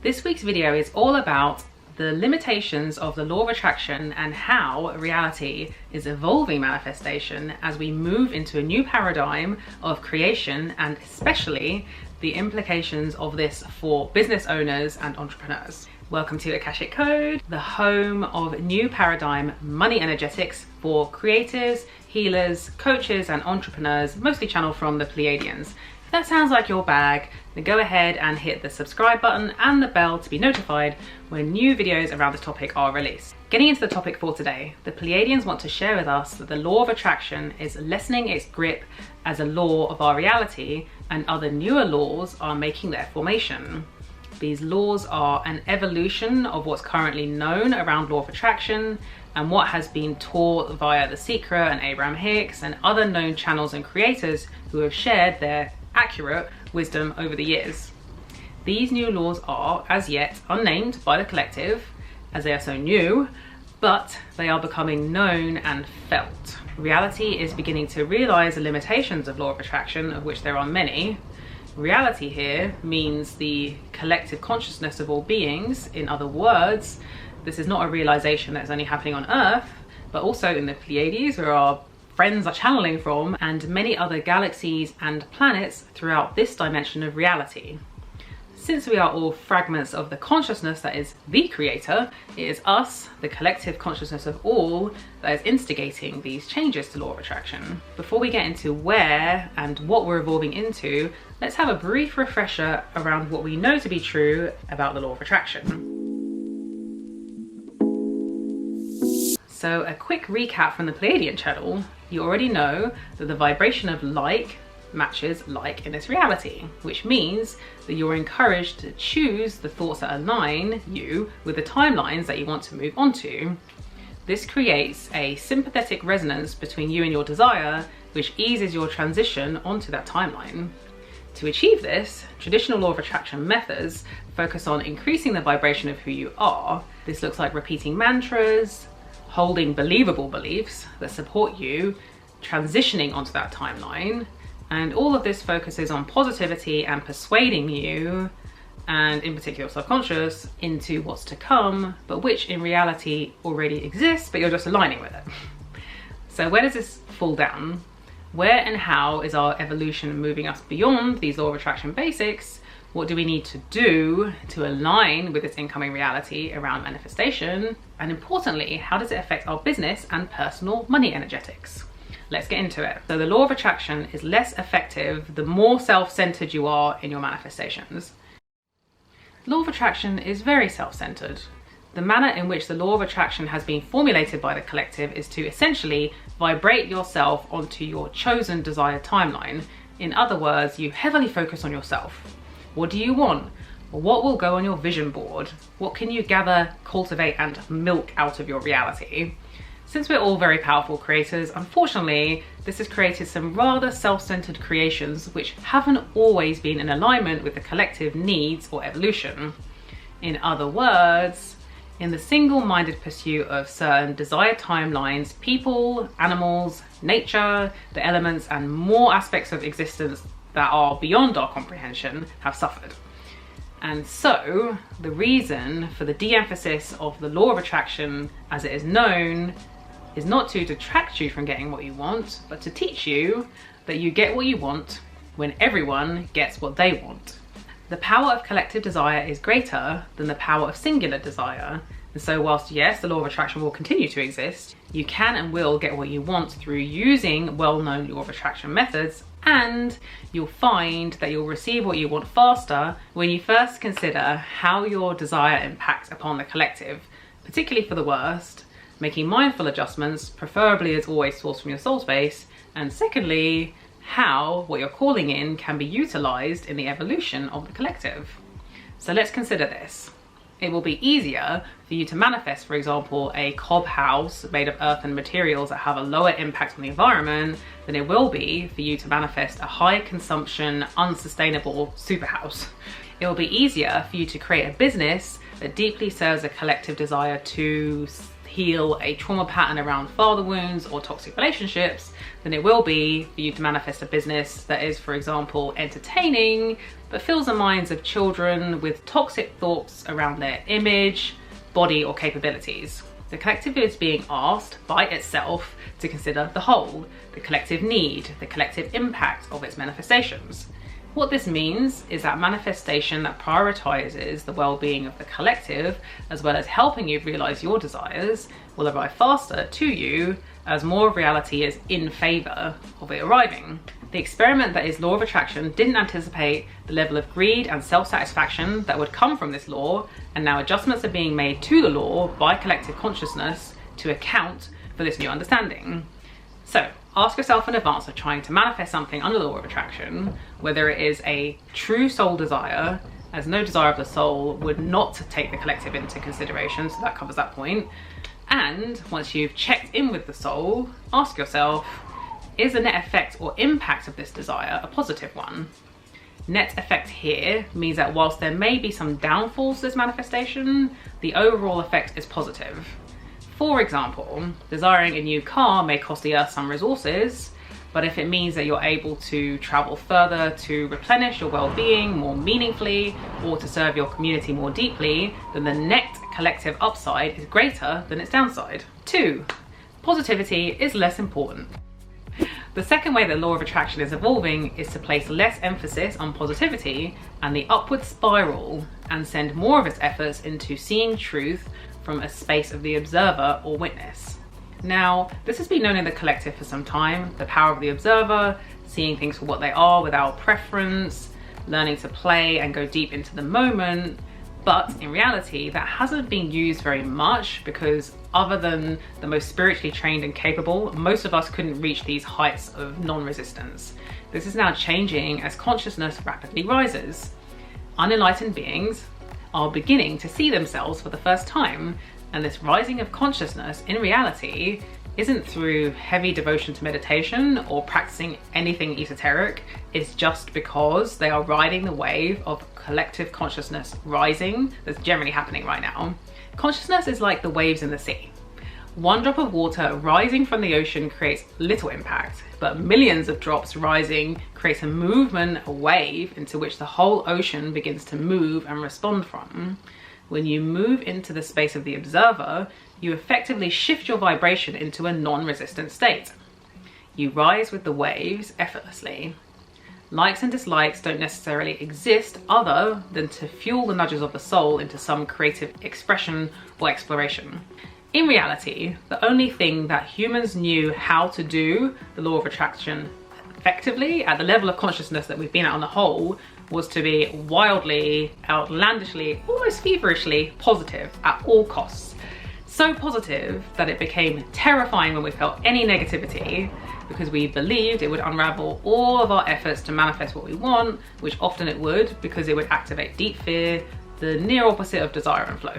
This week's video is all about the limitations of the law of attraction and how reality is evolving manifestation as we move into a new paradigm of creation, and especially the implications of this for business owners and entrepreneurs. Welcome to Akashic Code, the home of new paradigm money energetics for creatives, healers, coaches, and entrepreneurs, mostly channeled from the Pleiadians. If that sounds like your bag, then go ahead and hit the subscribe button and the bell to be notified when new videos around this topic are released. Getting into the topic for today, the Pleiadians want to share with us that the law of attraction is lessening its grip as a law of our reality, and other newer laws are making their formation. These laws are an evolution of what's currently known around law of attraction and what has been taught via The Secret and Abraham Hicks and other known channels and creators who have shared their accurate wisdom over the years. These new laws are, as yet, unnamed by the collective, as they are so new, but they are becoming known and felt. Reality is beginning to realize the limitations of law of attraction, of which there are many. Reality here means the collective consciousness of all beings. In other words, this is not a realization that's only happening on Earth, but also in the Pleiades, where our friends are channeling from, and many other galaxies and planets throughout this dimension of reality. Since we are all fragments of the consciousness that is the creator, it is us, the collective consciousness of all, that is instigating these changes to law of attraction. Before we get into where and what we're evolving into, let's have a brief refresher around what we know to be true about the law of attraction. So a quick recap from the Pleiadian channel. You already know that the vibration of like matches like in this reality, which means that you're encouraged to choose the thoughts that align you with the timelines that you want to move on to. This creates a sympathetic resonance between you and your desire, which eases your transition onto that timeline. To achieve this, traditional law of attraction methods focus on increasing the vibration of who you are. This looks like repeating mantras, holding believable beliefs that support you transitioning onto that timeline, and all of this focuses on positivity and persuading you, and in particular subconscious, into what's to come, but which in reality already exists, but you're just aligning with it. So where does this fall down? Where and how is our evolution moving us beyond these law of attraction basics? What do we need to do to align with this incoming reality around manifestation? And importantly, how does it affect our business and personal money energetics? Let's get into it. So the law of attraction is less effective the more self-centered you are in your manifestations. The law of attraction is very self-centered. The manner in which the law of attraction has been formulated by the collective is to essentially vibrate yourself onto your chosen desired timeline. In other words, you heavily focus on yourself. What do you want? What will go on your vision board? What can you gather, cultivate, and milk out of your reality? Since we're all very powerful creators, unfortunately, this has created some rather self-centered creations which haven't always been in alignment with the collective needs or evolution. In other words, in the single-minded pursuit of certain desired timelines, people, animals, nature, the elements, and more aspects of existence that are beyond our comprehension have suffered. And so the reason for the de-emphasis of the law of attraction as it is known is not to detract you from getting what you want, but to teach you that you get what you want when everyone gets what they want. The power of collective desire is greater than the power of singular desire. And so whilst yes, the law of attraction will continue to exist, you can and will get what you want through using well-known law of attraction methods, and you'll find that you'll receive what you want faster when you first consider how your desire impacts upon the collective, particularly for the worst, making mindful adjustments, preferably as always sourced from your soul space, and secondly, how what you're calling in can be utilized in the evolution of the collective. So let's consider this. It will be easier for you to manifest, for example, a cob house made of earth and materials that have a lower impact on the environment than it will be for you to manifest a high consumption, unsustainable super house. It will be easier for you to create a business that deeply serves a collective desire to heal a trauma pattern around father wounds or toxic relationships than it will be for you to manifest a business that is, for example, entertaining, but fills the minds of children with toxic thoughts around their image, body, or capabilities. The collective is being asked by itself to consider the whole, the collective need, the collective impact of its manifestations. What this means is that manifestation that prioritizes the well-being of the collective, as well as helping you realize your desires, will arrive faster to you as more of reality is in favor of it arriving. The experiment that is law of attraction didn't anticipate the level of greed and self-satisfaction that would come from this law, and now adjustments are being made to the law by collective consciousness to account for this new understanding. So ask yourself in advance of trying to manifest something under the law of attraction, whether it is a true soul desire, as no desire of the soul would not take the collective into consideration, so that covers that point. And once you've checked in with the soul, ask yourself, is the net effect or impact of this desire a positive one? Net effect here means that whilst there may be some downfalls to this manifestation, the overall effect is positive. For example, desiring a new car may cost the earth some resources, but if it means that you're able to travel further to replenish your well-being more meaningfully or to serve your community more deeply, then the net collective upside is greater than its downside. 2. Positivity is less important. The second way that law of attraction is evolving is to place less emphasis on positivity and the upward spiral and send more of its efforts into seeing truth from a space of the observer or witness. Now, this has been known in the collective for some time, the power of the observer, seeing things for what they are without preference, learning to play and go deep into the moment. But in reality, that hasn't been used very much because other than the most spiritually trained and capable, most of us couldn't reach these heights of non-resistance. This is now changing as consciousness rapidly rises. Unenlightened beings are beginning to see themselves for the first time, and this rising of consciousness in reality isn't through heavy devotion to meditation or practicing anything esoteric. It's just because they are riding the wave of collective consciousness rising that's generally happening right now. Consciousness is like the waves in the sea. One drop of water rising from the ocean creates little impact, but millions of drops rising creates a movement, a wave into which the whole ocean begins to move and respond from. When you move into the space of the observer, you effectively shift your vibration into a non-resistant state. You rise with the waves effortlessly. Likes and dislikes don't necessarily exist other than to fuel the nudges of the soul into some creative expression or exploration. In reality, the only thing that humans knew how to do the law of attraction effectively at the level of consciousness that we've been at on the whole was to be wildly, outlandishly, almost feverishly positive at all costs. So positive that it became terrifying when we felt any negativity, because we believed it would unravel all of our efforts to manifest what we want, which often it would, because it would activate deep fear, the near opposite of desire and flow.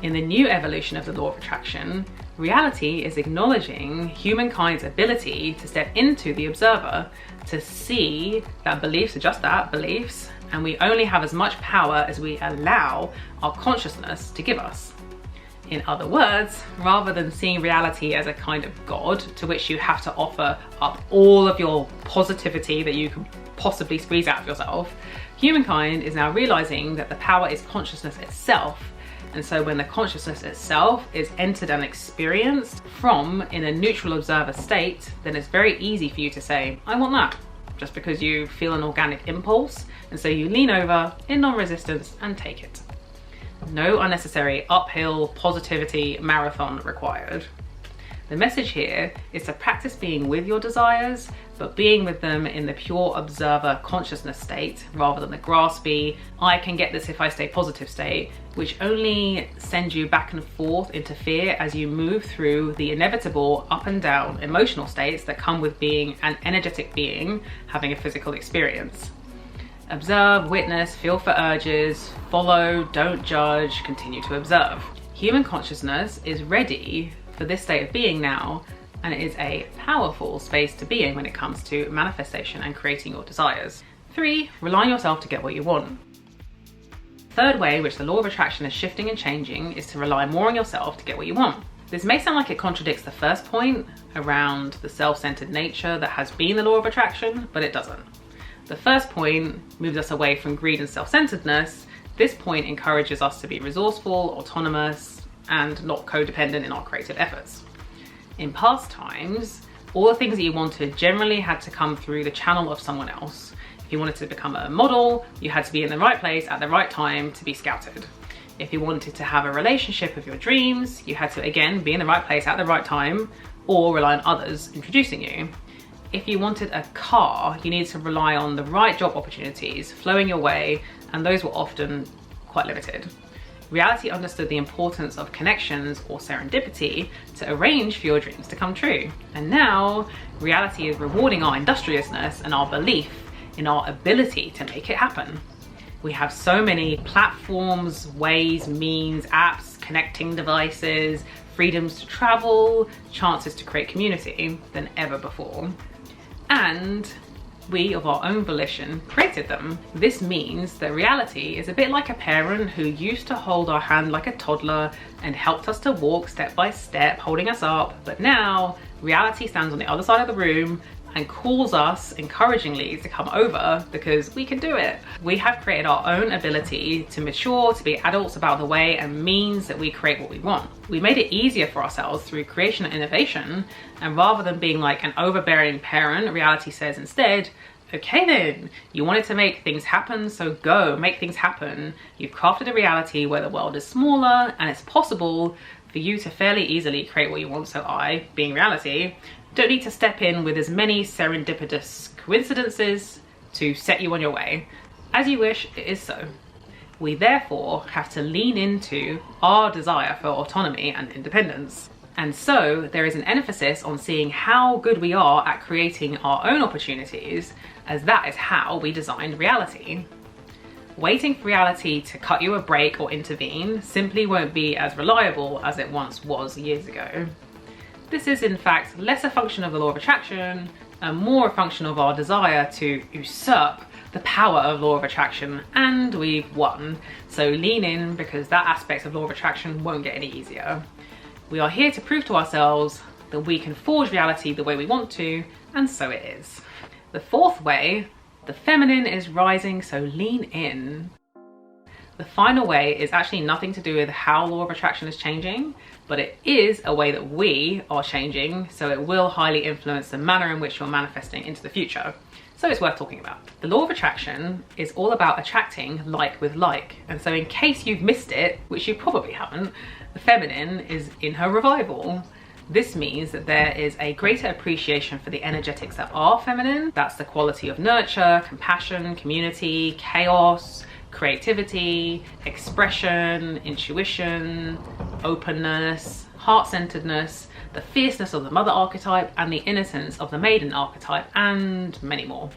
In the new evolution of the law of attraction, reality is acknowledging humankind's ability to step into the observer, to see that beliefs are just that, beliefs, and we only have as much power as we allow our consciousness to give us. In other words, rather than seeing reality as a kind of God to which you have to offer up all of your positivity that you can possibly squeeze out of yourself, humankind is now realizing that the power is consciousness itself. And so when the consciousness itself is entered and experienced from in a neutral observer state, then it's very easy for you to say, I want that, just because you feel an organic impulse. And so you lean over in non-resistance and take it. No unnecessary uphill positivity marathon required. The message here is to practice being with your desires, but being with them in the pure observer consciousness state, rather than the graspy, I can get this if I stay positive state, which only sends you back and forth into fear as you move through the inevitable up and down emotional states that come with being an energetic being having a physical experience. Observe, witness, feel for urges, follow, don't judge, continue to observe. Human consciousness is ready for this state of being now, and it is a powerful space to be in when it comes to manifestation and creating your desires. 3, rely on yourself to get what you want. Third way which the law of attraction is shifting and changing is to rely more on yourself to get what you want. This may sound like it contradicts the first point around the self-centered nature that has been the law of attraction, but it doesn't. The first point moves us away from greed and self-centeredness. This point encourages us to be resourceful, autonomous, and not codependent in our creative efforts. In past times, all the things that you wanted generally had to come through the channel of someone else. If you wanted to become a model, you had to be in the right place at the right time to be scouted. If you wanted to have a relationship of your dreams, you had to, again, be in the right place at the right time or rely on others introducing you. If you wanted a car, you needed to rely on the right job opportunities flowing your way, and those were often quite limited. Reality understood the importance of connections or serendipity to arrange for your dreams to come true. And now, reality is rewarding our industriousness and our belief in our ability to make it happen. We have so many platforms, ways, means, apps, connecting devices, freedoms to travel, chances to create community than ever before. And we, of our own volition, created them. This means that reality is a bit like a parent who used to hold our hand like a toddler and helped us to walk step by step, holding us up. But now, reality stands on the other side of the room and calls us encouragingly to come over because we can do it. We have created our own ability to mature, to be adults about the way and means that we create what we want. We made it easier for ourselves through creation and innovation, and rather than being like an overbearing parent, reality says instead, okay then, you wanted to make things happen, so go, make things happen. You've crafted a reality where the world is smaller and it's possible for you to fairly easily create what you want, so I, being reality, don't need to step in with as many serendipitous coincidences to set you on your way. As you wish, it is so. We therefore have to lean into our desire for autonomy and independence. And so there is an emphasis on seeing how good we are at creating our own opportunities, as that is how we designed reality. Waiting for reality to cut you a break or intervene simply won't be as reliable as it once was years ago. This is in fact less a function of the law of attraction and more a function of our desire to usurp the power of law of attraction, and we've won. So lean in, because that aspect of law of attraction won't get any easier. We are here to prove to ourselves that we can forge reality the way we want to, and so it is. The fourth way, the feminine is rising, so lean in. The final way is actually nothing to do with how law of attraction is changing, but it is a way that we are changing, so it will highly influence the manner in which you're manifesting into the future. So it's worth talking about. The law of attraction is all about attracting like with like. And so in case you've missed it, which you probably haven't, the feminine is in her revival. This means that there is a greater appreciation for the energetics that are feminine. That's the quality of nurture, compassion, community, chaos, creativity, expression, intuition, openness, heart-centeredness, the fierceness of the mother archetype, and the innocence of the maiden archetype, and many more.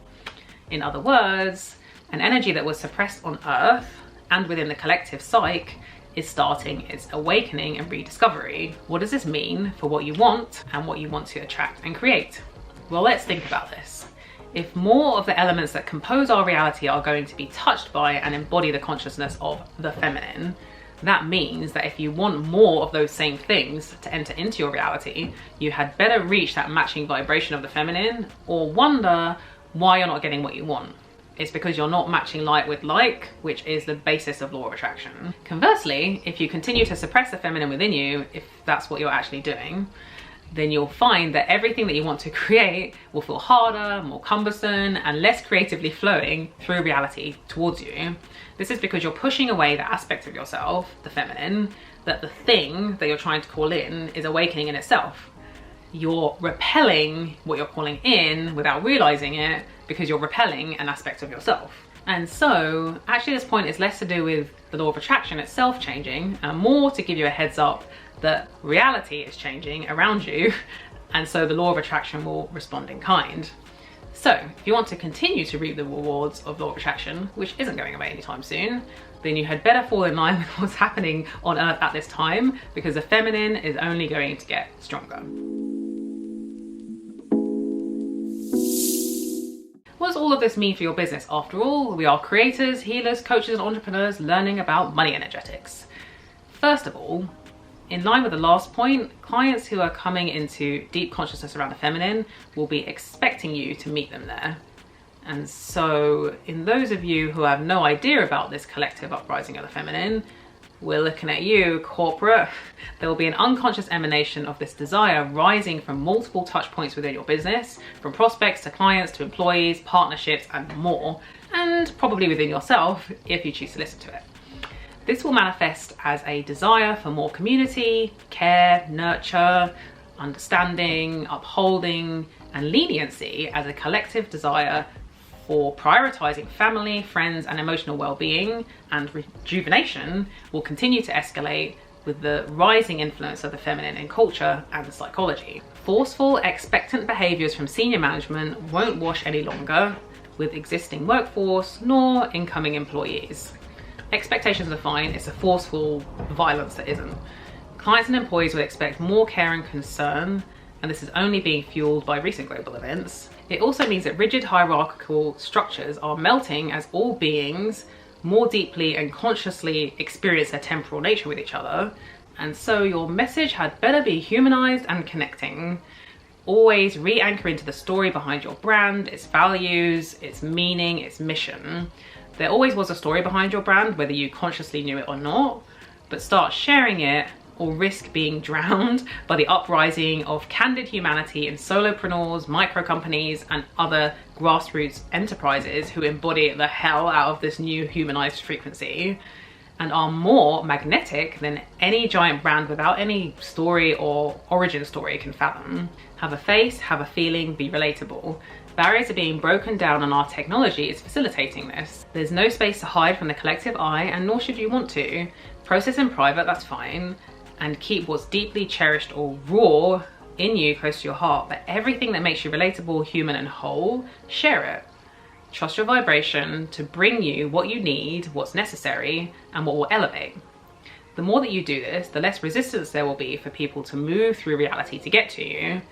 In other words, an energy that was suppressed on Earth and within the collective psyche is starting its awakening and rediscovery. What does this mean for what you want and what you want to attract and create? Well, let's think about this. If more of the elements that compose our reality are going to be touched by and embody the consciousness of the feminine, that means that if you want more of those same things to enter into your reality, you had better reach that matching vibration of the feminine, or wonder why you're not getting what you want. It's because you're not matching like with like, which is the basis of law of attraction. Conversely, if you continue to suppress the feminine within you, if that's what you're actually doing, then you'll find that everything that you want to create will feel harder, more cumbersome, and less creatively flowing through reality towards you. This is because you're pushing away the aspect of yourself, the feminine, that the thing that you're trying to call in is awakening in itself. You're repelling what you're calling in without realizing it, because you're repelling an aspect of yourself. And so actually this point is less to do with the law of attraction itself changing, and more to give you a heads up that reality is changing around you, and so the law of attraction will respond in kind. So if you want to continue to reap the rewards of law of attraction, which isn't going away anytime soon, then you had better fall in line with what's happening on Earth at this time, because the feminine is only going to get stronger. What does all of this mean for your business? After all, we are creators, healers, coaches, and entrepreneurs learning about money energetics. First of all, In line with the last point, clients who are coming into deep consciousness around the feminine will be expecting you to meet them there. And so in those of you who have no idea about this collective uprising of the feminine, we're looking at you, corporate. There will be an unconscious emanation of this desire rising from multiple touch points within your business, from prospects to clients to employees, partnerships, and more, and probably within yourself if you choose to listen to it. This will manifest as a desire for more community, care, nurture, understanding, upholding, and leniency as a collective desire for prioritizing family, friends, and emotional well-being and rejuvenation will continue to escalate with the rising influence of the feminine in culture and psychology. Forceful, expectant behaviors from senior management won't wash any longer with existing workforce nor incoming employees. Expectations are fine, it's a forceful violence that isn't. Clients and employees will expect more care and concern, and this is only being fueled by recent global events. It also means that rigid hierarchical structures are melting as all beings more deeply and consciously experience their temporal nature with each other. And so your message had better be humanized and connecting. Always re-anchor into the story behind your brand, its values, its meaning, its mission. There always was a story behind your brand, whether you consciously knew it or not, but start sharing it or risk being drowned by the uprising of candid humanity in solopreneurs, micro companies, and other grassroots enterprises who embody the hell out of this new humanized frequency and are more magnetic than any giant brand without any story or origin story can fathom. Have a face, have a feeling, be relatable. Barriers are being broken down and our technology is facilitating this. There's no space to hide from the collective eye, and nor should you want to. Process in private, that's fine, and keep what's deeply cherished or raw in you close to your heart, but everything that makes you relatable, human, and whole, share it. Trust your vibration to bring you what you need, what's necessary, and what will elevate. The more that you do this, the less resistance there will be for people to move through reality to get to you.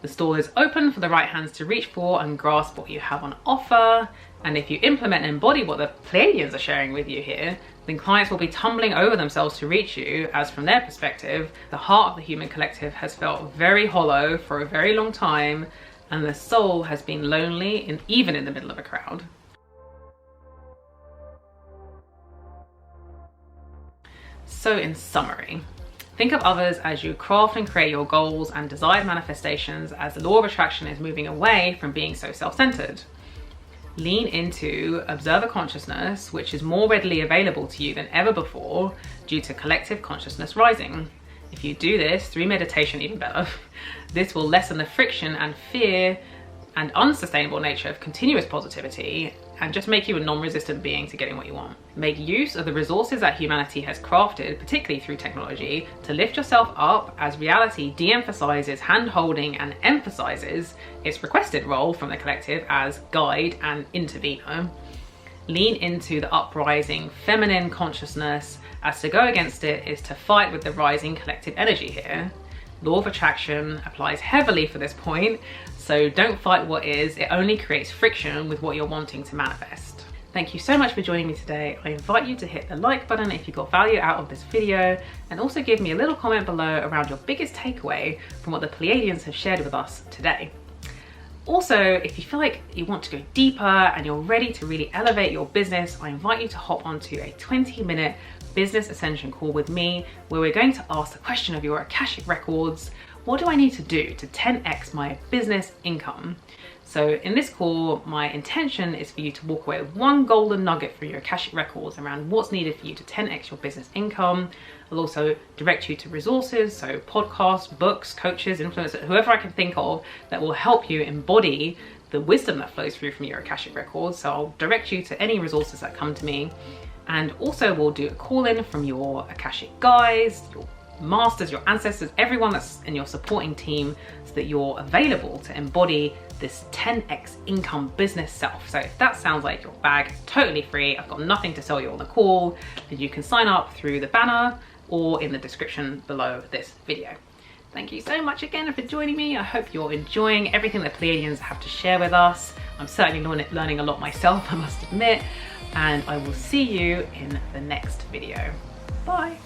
The stall is open for the right hands to reach for and grasp what you have on offer. And if you implement and embody what the Pleiadians are sharing with you here, then clients will be tumbling over themselves to reach you, as from their perspective, the heart of the human collective has felt very hollow for a very long time, and the soul has been lonely, even in the middle of a crowd. So in summary, think of others as you craft and create your goals and desired manifestations, as the law of attraction is moving away from being so self-centered. Lean into observer consciousness, which is more readily available to you than ever before due to collective consciousness rising. If you do this through meditation, even better, this will lessen the friction and fear and unsustainable nature of continuous positivity and just make you a non-resistant being to getting what you want. Make use of the resources that humanity has crafted, particularly through technology, to lift yourself up as reality de-emphasizes hand-holding and emphasizes its requested role from the collective as guide and intervener. Lean into the uprising feminine consciousness, as to go against it is to fight with the rising collective energy here. Law of attraction applies heavily for this point, so don't fight what is, it only creates friction with what you're wanting to manifest. Thank you so much for joining me today. I invite you to hit the like button if you got value out of this video, and also give me a little comment below around your biggest takeaway from what the Pleiadians have shared with us today. Also, if you feel like you want to go deeper and you're ready to really elevate your business, I invite you to hop onto a 20-minute Business Ascension call with me, where we're going to ask the question of your Akashic records: what do I need to do to 10x my business income? So in this call, my intention is for you to walk away with one golden nugget from your Akashic records around what's needed for you to 10x your business income. I'll also direct you to resources, so podcasts, books, coaches, influencers, whoever I can think of that will help you embody the wisdom that flows through from your Akashic records. So I'll direct you to any resources that come to me. And also we'll do a call in from your Akashic guides, your masters, your ancestors, everyone that's in your supporting team, so that you're available to embody this 10x income business self. So if that sounds like your bag, totally free. I've got nothing to sell you on the call, and you can sign up through the banner or in the description below this video. Thank you so much again for joining me. I hope you're enjoying everything the Pleiadians have to share with us. I'm certainly learning a lot myself, I must admit, and I will see you in the next video. Bye.